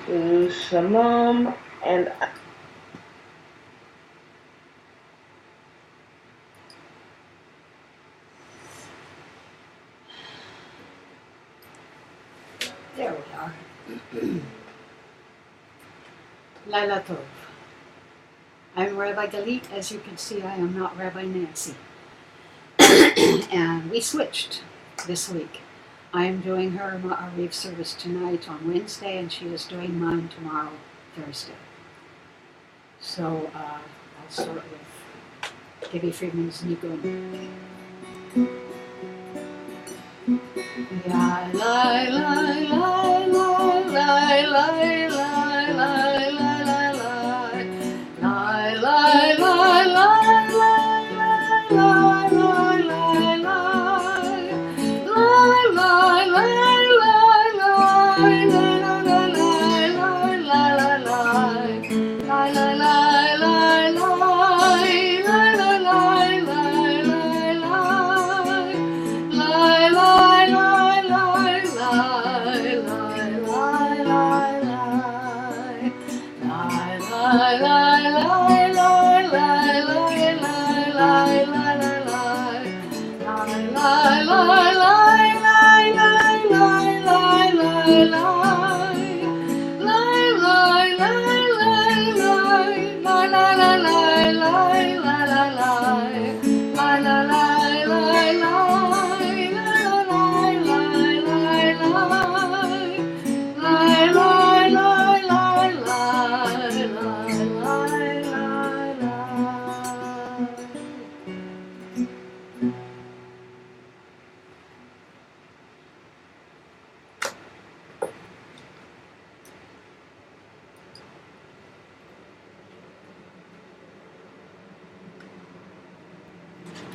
Shalom, and There we are. Laila Tov. I'm Rabbi Galit. As you can see, I am not Rabbi Nancy. And we switched this week. I am doing her Ma'ariv service tonight on Wednesday, and she is doing mine tomorrow, Thursday. So I'll start with Debbie Friedman's Nigun. La la la la la la la la la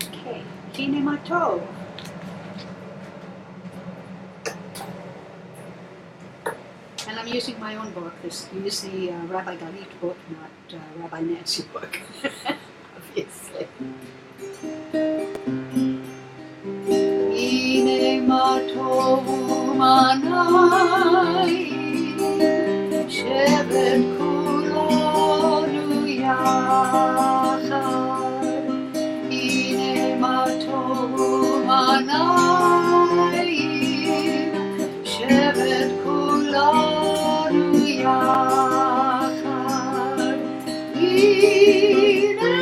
Okay, Kine Matov. And I'm using my own book. Use the Rabbi Galit book, not Rabbi Nancy book, obviously. Ine Matov Manai Shevet Kulanu Yachad. Ine Matov Manai Shevet Kulanu Yachad. Ine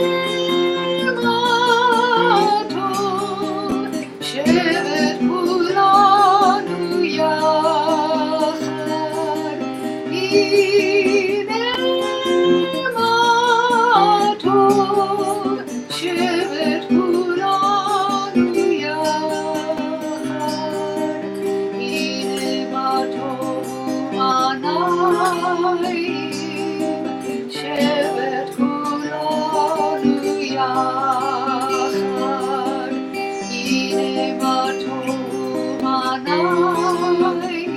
Matov Shevet Kulanu Yachad. Ine Matov Shevet Kulanu Yachad. Ine Matov Manayim Shevet Kulanu Yachad. Ine Matov Manayim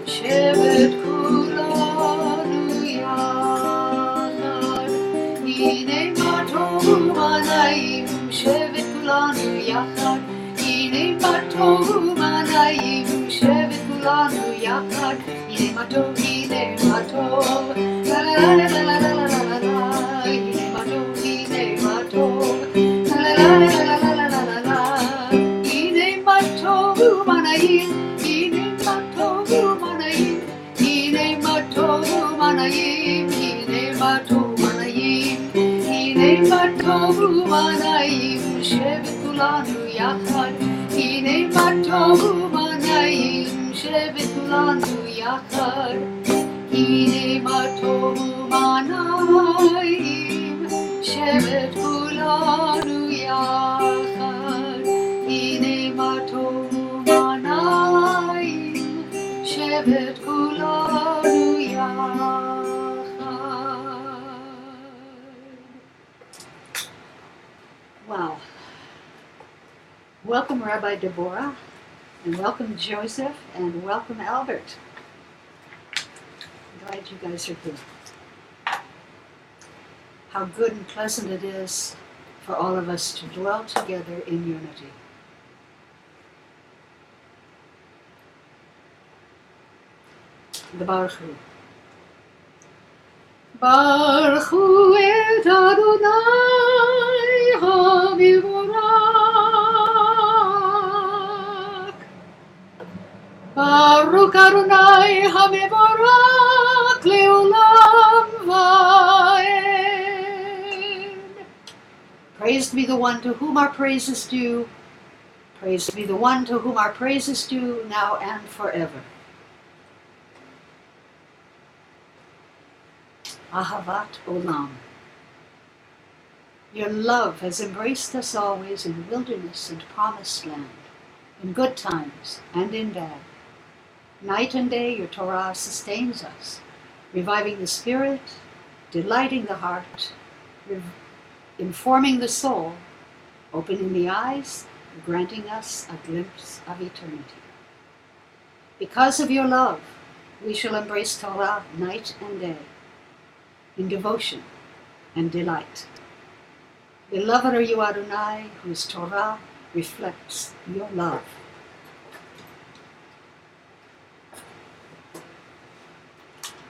Shevet Kulanu Yachad. Ine Matov Manayim Shevet Kulanu Yachad. Ine Matov Manayim Shevet Kulanu Yachad. Ine Matov, Ine Matov, la la la la la la la la la. Ine Matov, Ine Matov, la la la la la la la la la. Ine Matov Manayim, Ine Matov Manayim, Ine Matov Manayim, Ine Matov Manayim, Ine Matov Manayim Shevet Kulanu Yachad. Ine Matov Manayim Shevet Kulanu Yachad. Ine Matov Manayim Shevet Kulanu Yachad. Ine Matov Manayim Shevet Kulanu Yachad. Wow. Welcome, Rabbi Deborah, and welcome, Joseph, and welcome, Albert. Glad you guys are here. How good and pleasant it is for all of us to dwell together in unity. the Baruch Hu. Baruch Hu et Adonai HaMevorak. Baruch Adonai HaMevorak Leolam Vaed. Praised be the one to whom our praise is due. Praised be the one to whom our praise is due, now and forever. Ahavat Olam. Your love has embraced us always in wilderness and promised land, in good times and in bad. Night and day your Torah sustains us, reviving the spirit, delighting the heart, informing the soul, opening the eyes, granting us a glimpse of eternity. Because of your love, we shall embrace Torah night and day, in devotion and delight. Beloved are you, Adonai, whose Torah reflects your love.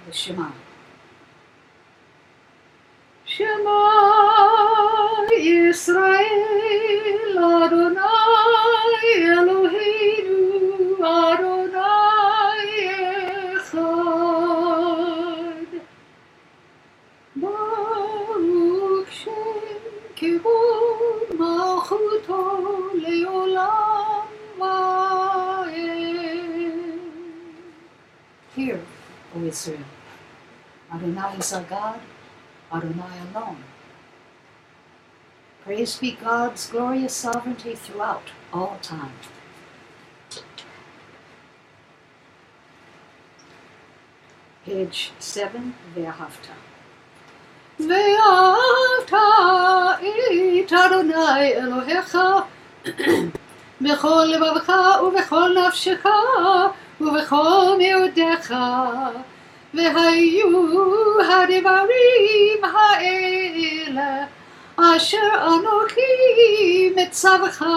The Shema. Shema Yisrael, Adonai Eloheinu, Adonai Echad. Baruch Shem Kibud Malchuto Leolam Vaed. Hear, O Israel, Adonai is our God, Adonai alone. Praise be God's glorious sovereignty throughout all time. Page 7, Ve'ahavta. Ve'ahavta et Adonai Elohecha b'chol levavecha u'b'chol nafshecha u'b'chol meodecha ve'hayu hadivarim ha'ele asher anochi mitzavcha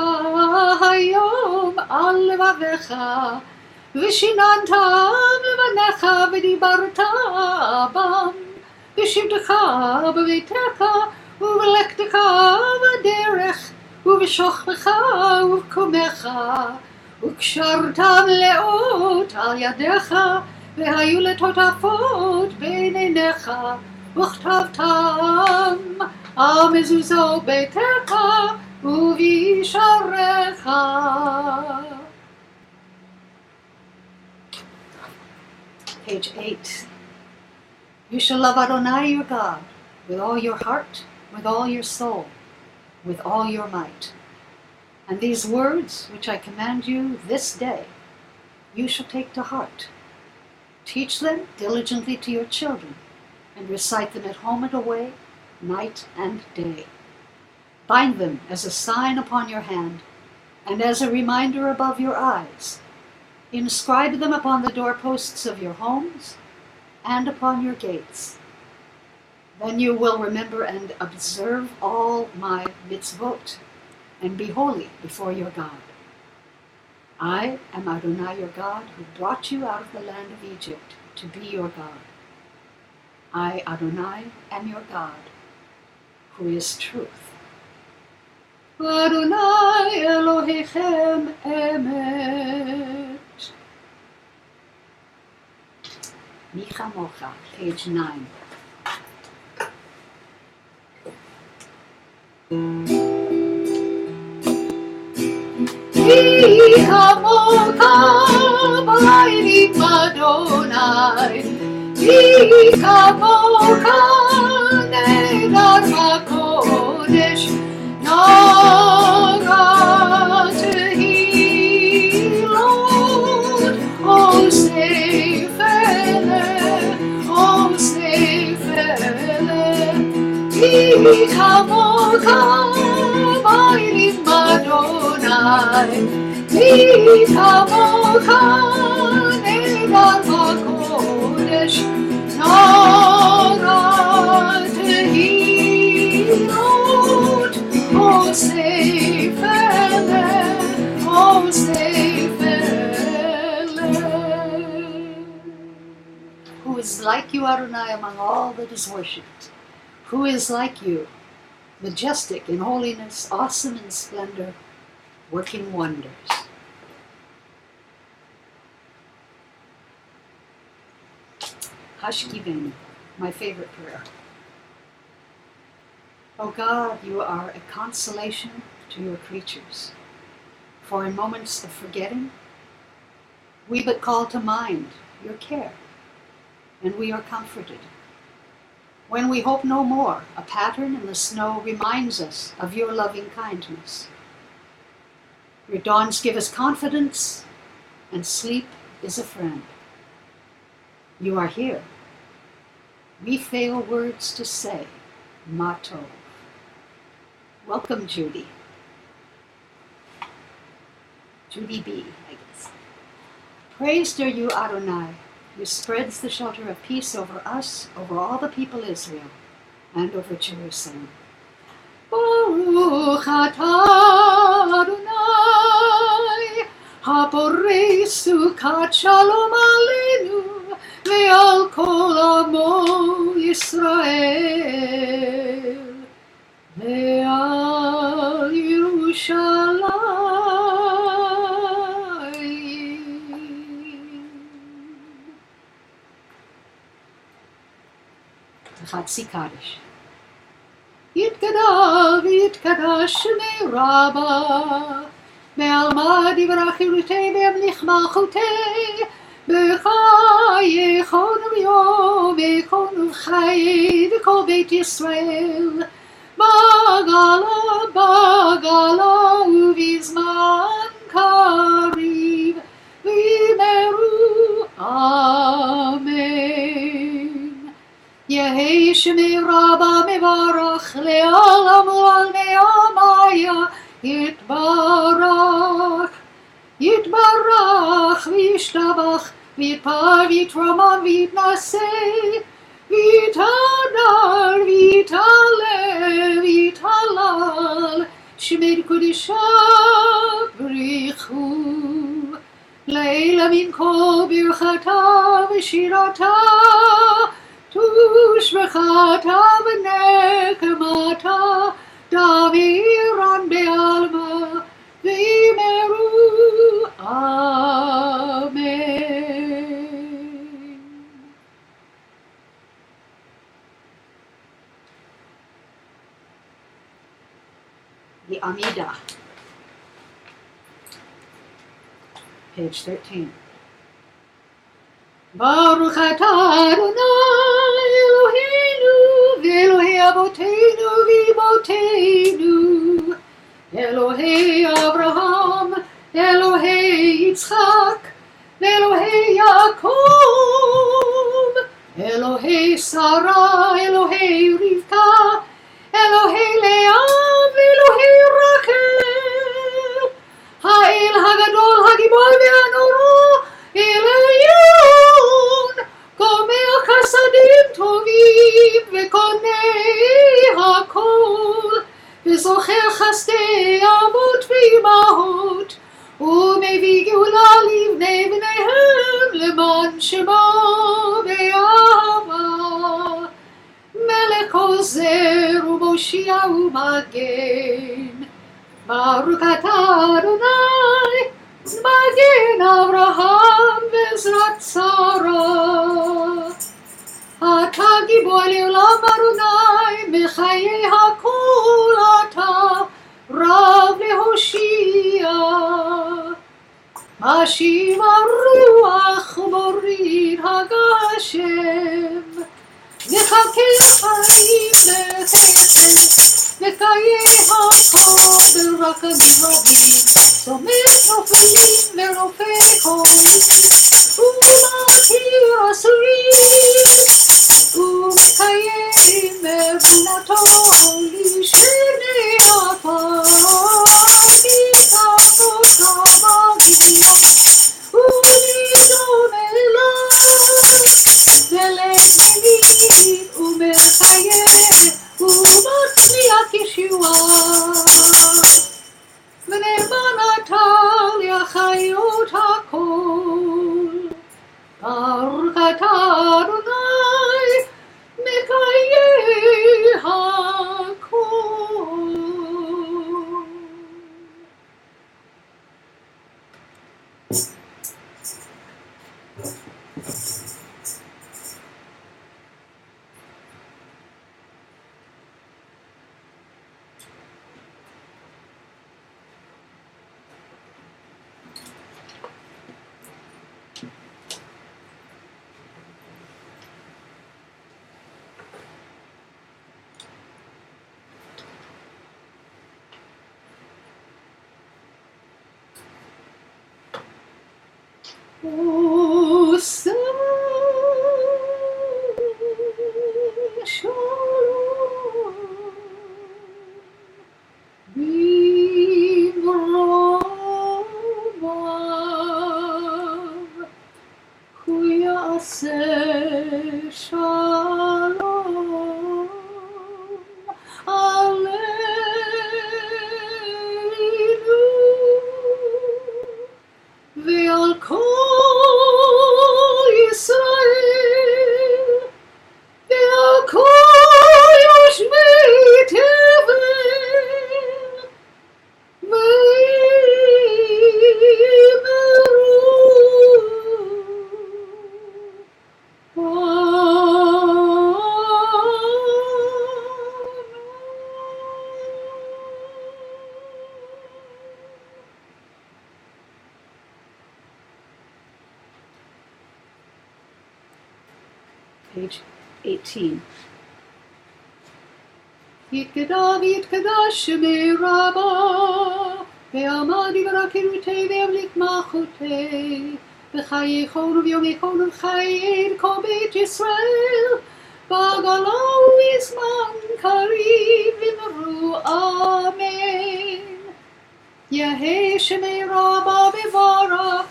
hayom al levavecha v'shinantam levanecha v'dibarta bam v'shivtecha b'veitecha u'v'lektecha b'derech ובשוכבך ובקומך וקשרתם לאות על ידיך והיו לטוטפות בין עיניך וכתבתם על מזוזות ביתך ובישעריך. Page 8. You shall love Adonai your God with all your heart, with all your soul, with all your might. And these words which I command you this day, you shall take to heart. Teach them diligently to your children, and recite them at home and away, night and day. Bind them as a sign upon your hand, and as a reminder above your eyes. Inscribe them upon the doorposts of your homes and upon your gates. Then you will remember and observe all my mitzvot, and be holy before your God. I am Adonai your God, who brought you out of the land of Egypt to be your God. I, Adonai, am your God, who is truth. Adonai Elohechem emet. Mi chamocha, page 9. Ki chamocha b'ayim Adonai, ki chamocha nedar b'kodesh, nara tehilot, osef ele, ki chamocha b'ayim Adonai, ki chamocha nedar b'kodesh, nara tehilot, osef ele. Who is like you, Adonai, among all that is worshipped? Who is like you, majestic in holiness, awesome in splendor, working wonders? Hashkivenu, my favorite prayer. O God, you are a consolation to your creatures. For in moments of forgetting, we but call to mind your care, and we are comforted. When we hope no more, a pattern in the snow reminds us of your loving kindness. Your dawns give us confidence, and sleep is a friend. You are here. We fail words to say, Mato. Welcome, Judy. Judy B, I guess. Praised are you, Adonai, who spreads the shelter of peace over us, over all the people Israel, and over Jerusalem. Baruch atah Adonai, haporei sukat shalom aleinu, ve'al kol amo Yisrael, ve'al Yerushalayim. Chatzi Kaddish. Yitgadav yitgadash shmei Rabba, me'alma divrach yirutei be'amlich malchutei, b'chayechon u'yom echon u'chayei v'kol beit Yisrael, bagala u'vizman kariv v'imeru amen. Yehi shmei Rabba mevarach le'olam u'al me'amaya yitbarach v'yishtabach v'yitpar v'yitramam v'yitnaseh v'yitadar v'yitaleh v'yitalal shemei kodesha b'richu le'ela min kol birchata v'shirata Tushbechata v'nekemata daviran be'alma v'imeru amen. The Amidah, page 13. Baruch atah Adonai Eloheinu v'Elohei Avoteinu v'Imoteinu, Elohei Abraham, Elohei Yitzchak, Elohei Yaakov, Elohei Sarah, Elohei Rivka, Elohei Leah v'Elohei Rachel, Ha'el Hagadol Hagibor ve'Hanoro, Elion, Gomer Chasadim Tovim Vekonei Hakol, V'zocher Chasdei Avot V'imahot, U'mevii Geula Livnei Bneihem Leman Shemo Be'ahava, Melech Ozer U'Moshia U'Magen, Baruch atah Adonai Magen Avraham Bezrat Sarah, Ata Gibor Le'olam Adonai Mechayei Hakol Ata Rav Lehoshia, Mashiv HaRuach Morid HaGashem, Mechakeh Chaim Lechesed, Mekayeh Hakol B'Rachamim Robim, Somer Nofelim Verofei Cholim, U'Makir Asurim, U'Mekayem Evunato Lishnei Afarim Tavot Hamagidiyot, U'Nidon Elav Velech Menin U'Mechayeh U'Matzliach Yeshua, ונאמן אתה לחיות הכל. ברוך אתה אדוני Oh, say shalom, b'mromav, hu yaseh shalom aleinu. ועל כל ישראל, ועל כל יושבי תבל, Page 18. יתגדל ויתקדש שמי רבה, ועמד יברכנותי וימליך מלכותי, בחייכון וביומכון ובחיי כל בית ישראל, בגלה ובזמן קריב אמרו אמן. יהי שמי רבה בברך,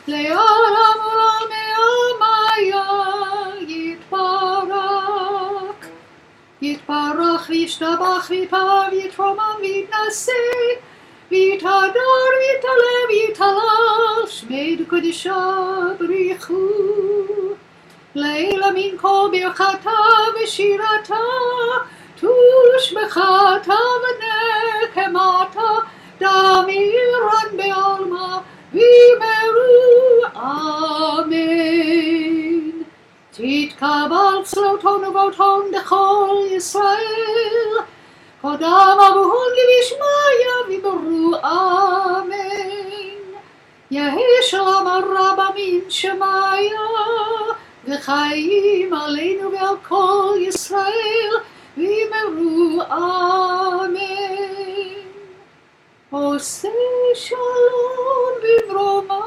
לעולם עולמי עמיה יתברך. יתברך וישתבח ויתפאר ויתרומם ויתנשא ויתהדר ויתעלה ויתהלל שמי קדושה בריחו. לילה מן כל ברכתה ושירתה תושבחתה ונקמתה דמירן בעלמה ויאמרו אמן. תתקבל צלותון ובאותון דכל ישראל, קודם אבוהון לבשמיה ויאמרו אמן. יהי שלום הרבה מן שמיה, וחיים עלינו ועל כל ישראל ויאמרו אמן. עושה שלום במרומיו,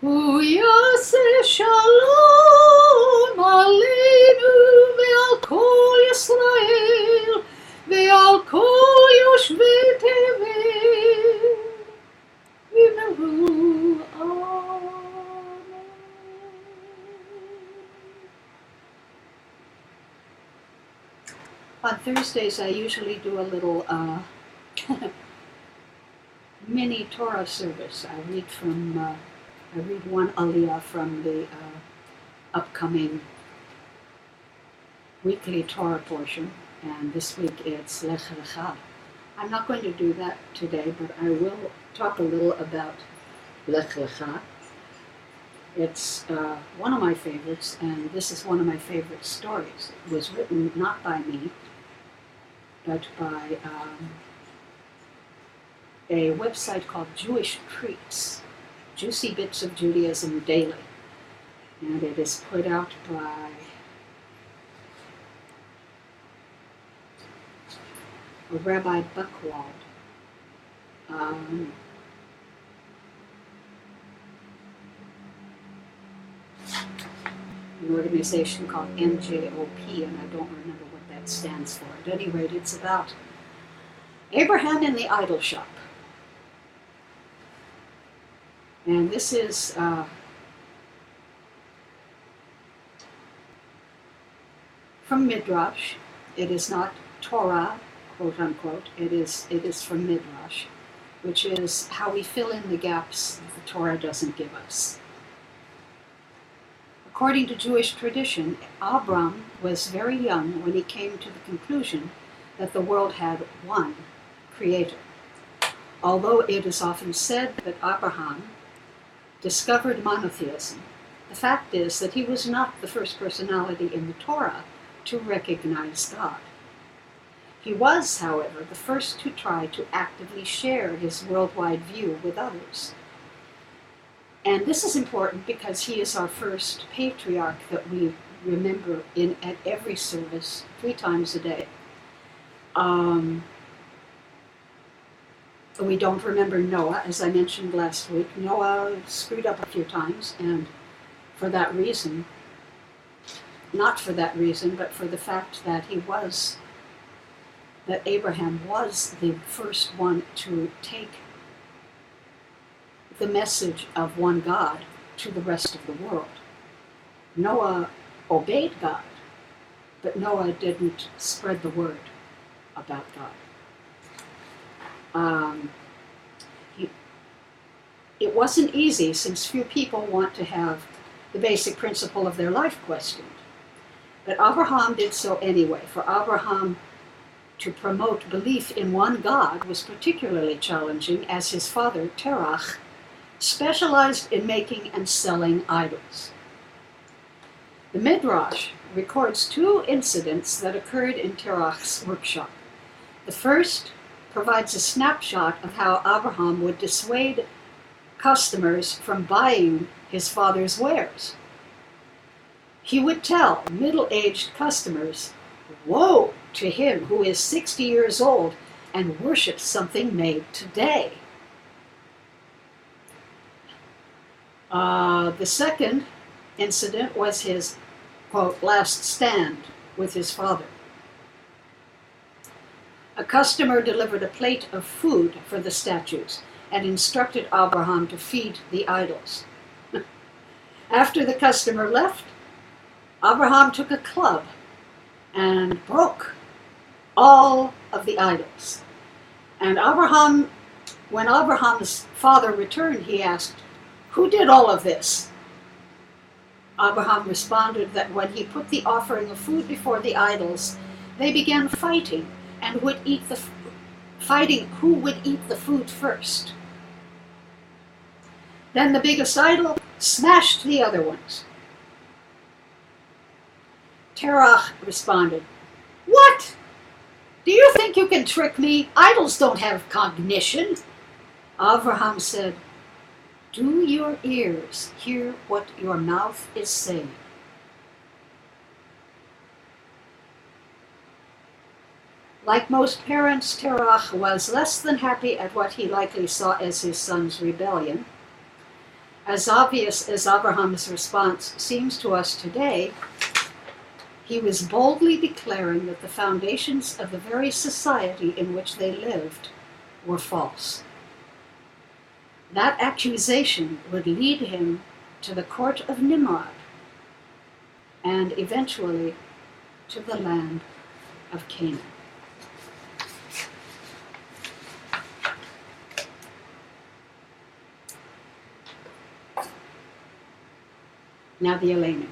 הוא יעשה שלום עלינו ועל כל ישראל ועל כל יושבי תבל ויאמרו אמן. On Thursdays I usually do a little mini Torah service. I read one aliyah from the upcoming weekly Torah portion, and this week it's Lech Lecha. I'm not going to do that today, but I will talk a little about Lech Lecha. It's one of my favorites, and this is one of my favorite stories. It was written not by me, but by a website called Jewish Treats, Juicy Bits of Judaism Daily. And it is put out by Rabbi Buchwald. An organization called NJOP, and I don't remember what that stands for. At any rate, it's about Abraham in the idol shop. And this is from Midrash. It is not Torah, quote unquote. It is from Midrash, which is how we fill in the gaps that the Torah doesn't give us. According to Jewish tradition, Abram was very young when he came to the conclusion that the world had one creator. Although it is often said that Abraham discovered monotheism, the fact is that he was not the first personality in the Torah to recognize God. He was, however, the first to try to actively share his worldwide view with others. And this is important because he is our first patriarch that we remember at every service 3 times a day. We don't remember Noah, as I mentioned last week. Noah screwed up a few times, and for that reason, not for that reason, but for the fact that that Abraham was the first one to take the message of one God to the rest of the world. Noah obeyed God, but Noah didn't spread the word about God. It wasn't easy, since few people want to have the basic principle of their life questioned. But Abraham did so anyway. For Abraham to promote belief in one God was particularly challenging, as his father, Terach, specialized in making and selling idols. The Midrash records 2 incidents that occurred in Terach's workshop. The first provides a snapshot of how Abraham would dissuade customers from buying his father's wares. He would tell middle-aged customers, "Woe to him who is 60 years old and worships something made today." The second incident was his, quote, last stand with his father. A customer delivered a plate of food for the statues and instructed Abraham to feed the idols. After the customer left, Abraham took a club and broke all of the idols. And when Abraham's father returned, he asked, "Who did all of this?" Abraham responded that when he put the offering of food before the idols, they began fighting and who would eat the food first. Then the biggest idol smashed the other ones. Terach responded, "What? Do you think you can trick me? Idols don't have cognition." Abraham said, "Do your ears hear what your mouth is saying?" Like most parents, Terach was less than happy at what he likely saw as his son's rebellion. As obvious as Abraham's response seems to us today, he was boldly declaring that the foundations of the very society in which they lived were false. That accusation would lead him to the court of Nimrod and eventually to the land of Canaan. Now the Aleinu.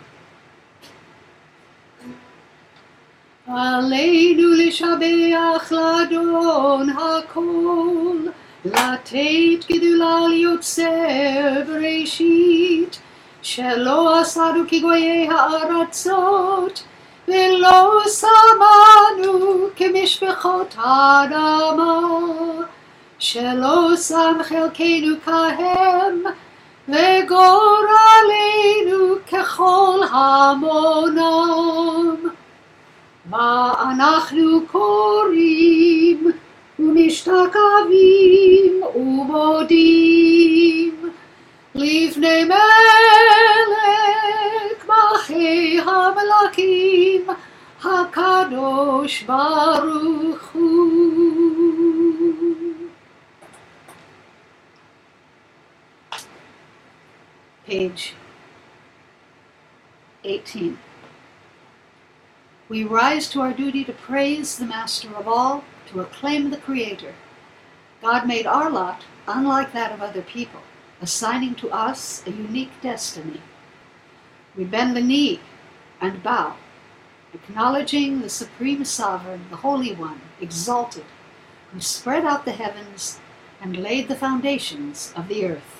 Aleinu לשבח לאדון הכל, לתת גדולה ליוצר בראשית, שלא עשנו כגויי הארצות, ולא שמנו כמשפחות האדמה, שלא שם חלקנו כהם, וגורלנו ככל המונם. מה אנחנו קוראים ומשתקבים ומודים לפני מלך מלכי המלכים הקדוש ברוך הוא. Page 18. We rise to our duty to praise the Master of all, to acclaim the Creator. God made our lot unlike that of other people, assigning to us a unique destiny. We bend the knee and bow, acknowledging the Supreme Sovereign, the Holy One, exalted, who spread out the heavens and laid the foundations of the earth.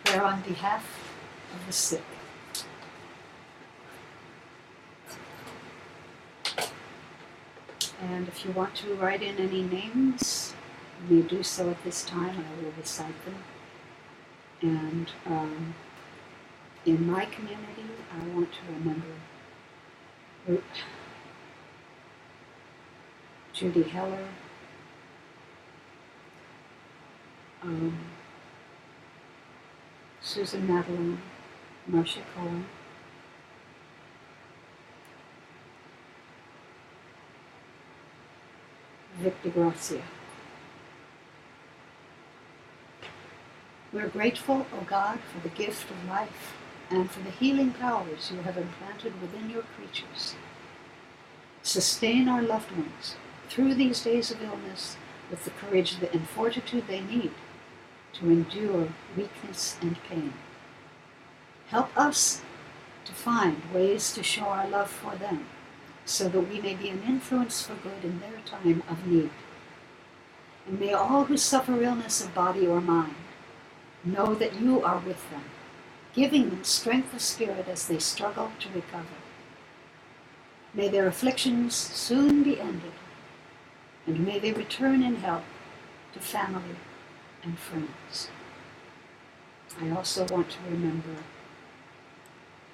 Prayer on behalf of the sick. And if you want to write in any names, you may do so at this time, and I will recite them. And in my community, I want to remember Judy Heller, Susan Madeline, Marcia Cohen, Vic DeGrazia. We're grateful, O God, for the gift of life and for the healing powers you have implanted within your creatures. Sustain our loved ones through these days of illness with the courage and fortitude they need to endure weakness and pain. Help us to find ways to show our love for them so that we may be an influence for good in their time of need. And may all who suffer illness of body or mind know that you are with them, giving them strength of spirit as they struggle to recover. May their afflictions soon be ended, and may they return in health to family and friends. I also want to remember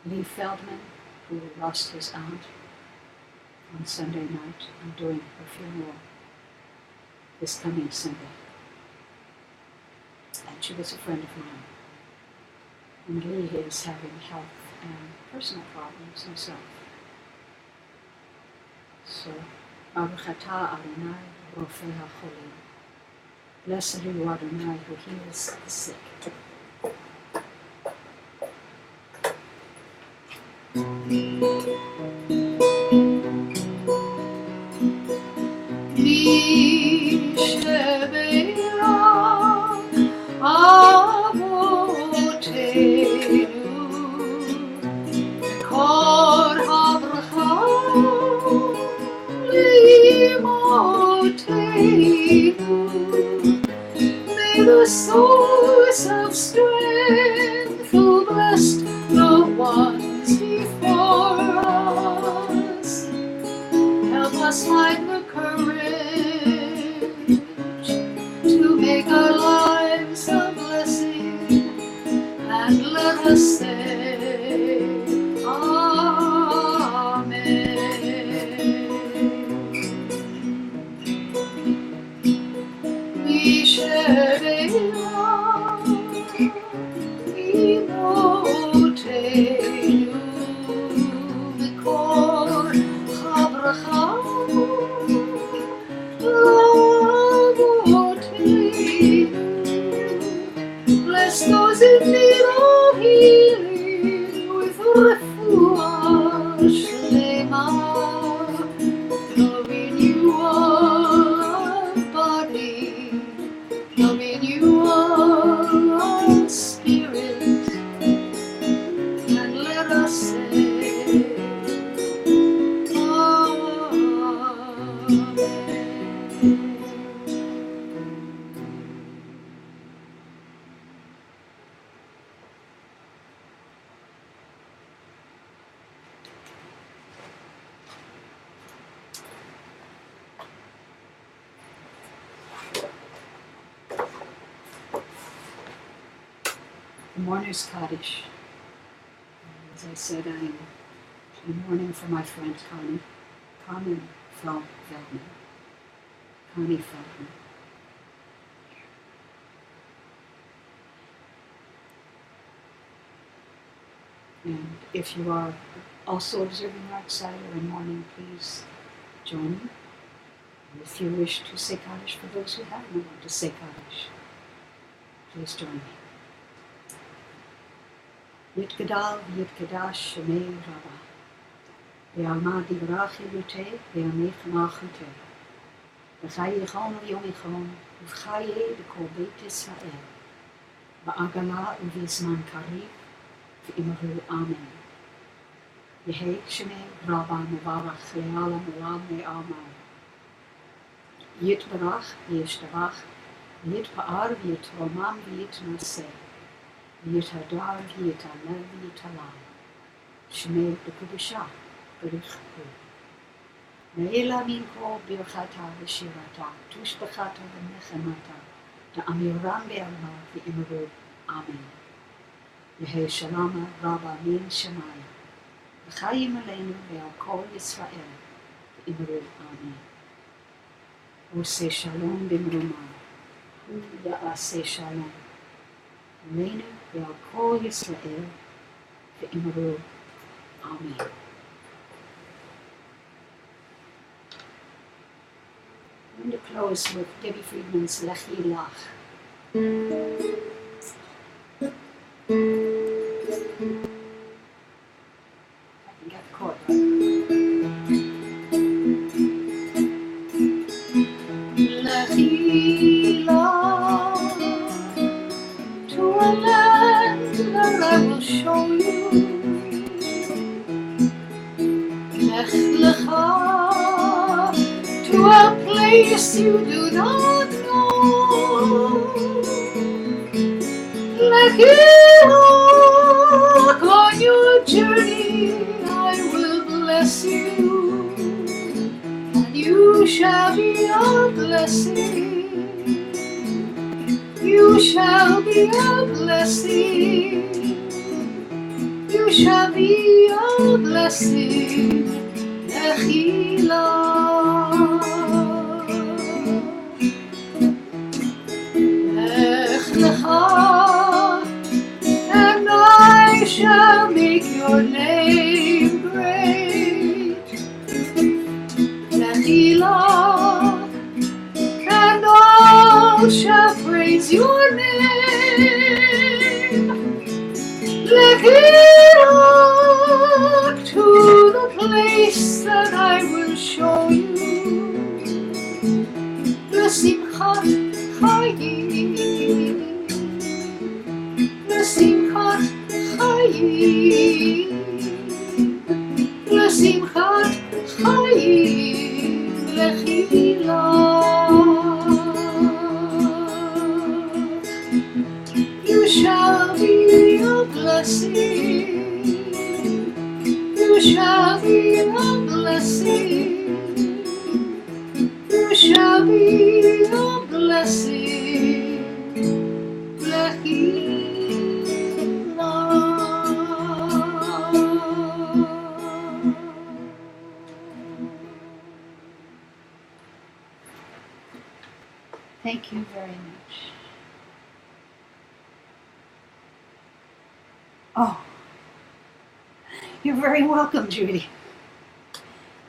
Lee Feldman, who lost his aunt on Sunday night and doing her funeral this coming Sunday. And she was a friend of mine. And Lee is having health and personal problems himself. So, Baruch atah Adonai, Rofei HaCholim. Blessed are you, Adonai, who heals the sick. May the source of strength who blessed the ones before us help us find the courage to make our lives a blessing, and let us say bless those in need of healing with refuah shlema, the renewal of body, the renewal mourner's Kaddish. As I said, I'm mourning for my friend Connie Feldman. Connie Feldman. And if you are also observing outside or in mourning, please join me. And if you wish to say Kaddish, for those who haven't learned to say Kaddish, please join me. Yitgadal v'yitgadash shemei Rabbi. Ve'alma divrach yilutei ve'amich ma'achutei. V'chai yichon v'yom yichon v'chayei b'kol beit Yisrael. V'agala u'v'zman karib v'imru amen. Yehei shemei Rabbi mevarach le'ala me'lam me'amal. Yitbarach v'yishtarach v'yitpa'ar v'yitromam v'yitnaseh. V'yitadar v'yitalel v'yitalam. Shemei b'kedusha b'richku. Ve'ela minko birchata v'shirata tushbachata v'nechemata da'amiram be'alma v'imru amen. Yehei shalama Rabba min Shemaya v'chayim aleinu ve'al kol Yisrael v'imru amen. Oseh shalom b'mruma ya'aseh shalom aleinu ve'al kol Yisrael v'imru amen. I'm going to close with Debbie Friedman's Lechi Lach. I can get the chord right. Lechi Lach, to a land that I will show you. Lech Lecha, to a place you do not know. Lechi Lach, on your journey I will bless you, and you shall be a blessing. You shall be a blessing. You shall be a blessing. Lechi Lach. Lech Lecha, and I shall make your name great. Lechi Lach, and all shall praise your name. Lechi Lach, to the place that I will show you. L'simchat chayim, l'simchat chayim, l'simchat chayim, lechi lach. You shall be a blessing. You shall be a blessing. You shall be a blessing. Lechi lach. Thank you very much. Oh, you're very welcome, Judy.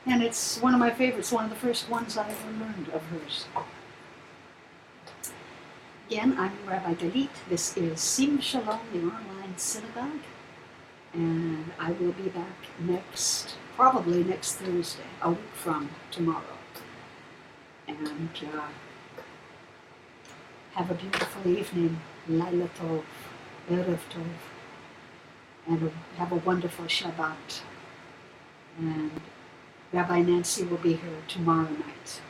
And it's one of my favorites, one of the first ones I ever learned of hers. Again, I'm Rabbi Galit. This is Sim Shalom, the online synagogue. And I will be back probably next Thursday, a week from tomorrow. And have a beautiful evening, Laila Tov, Erev Tov. And have a wonderful Shabbat. And Rabbi Nancy will be here tomorrow night.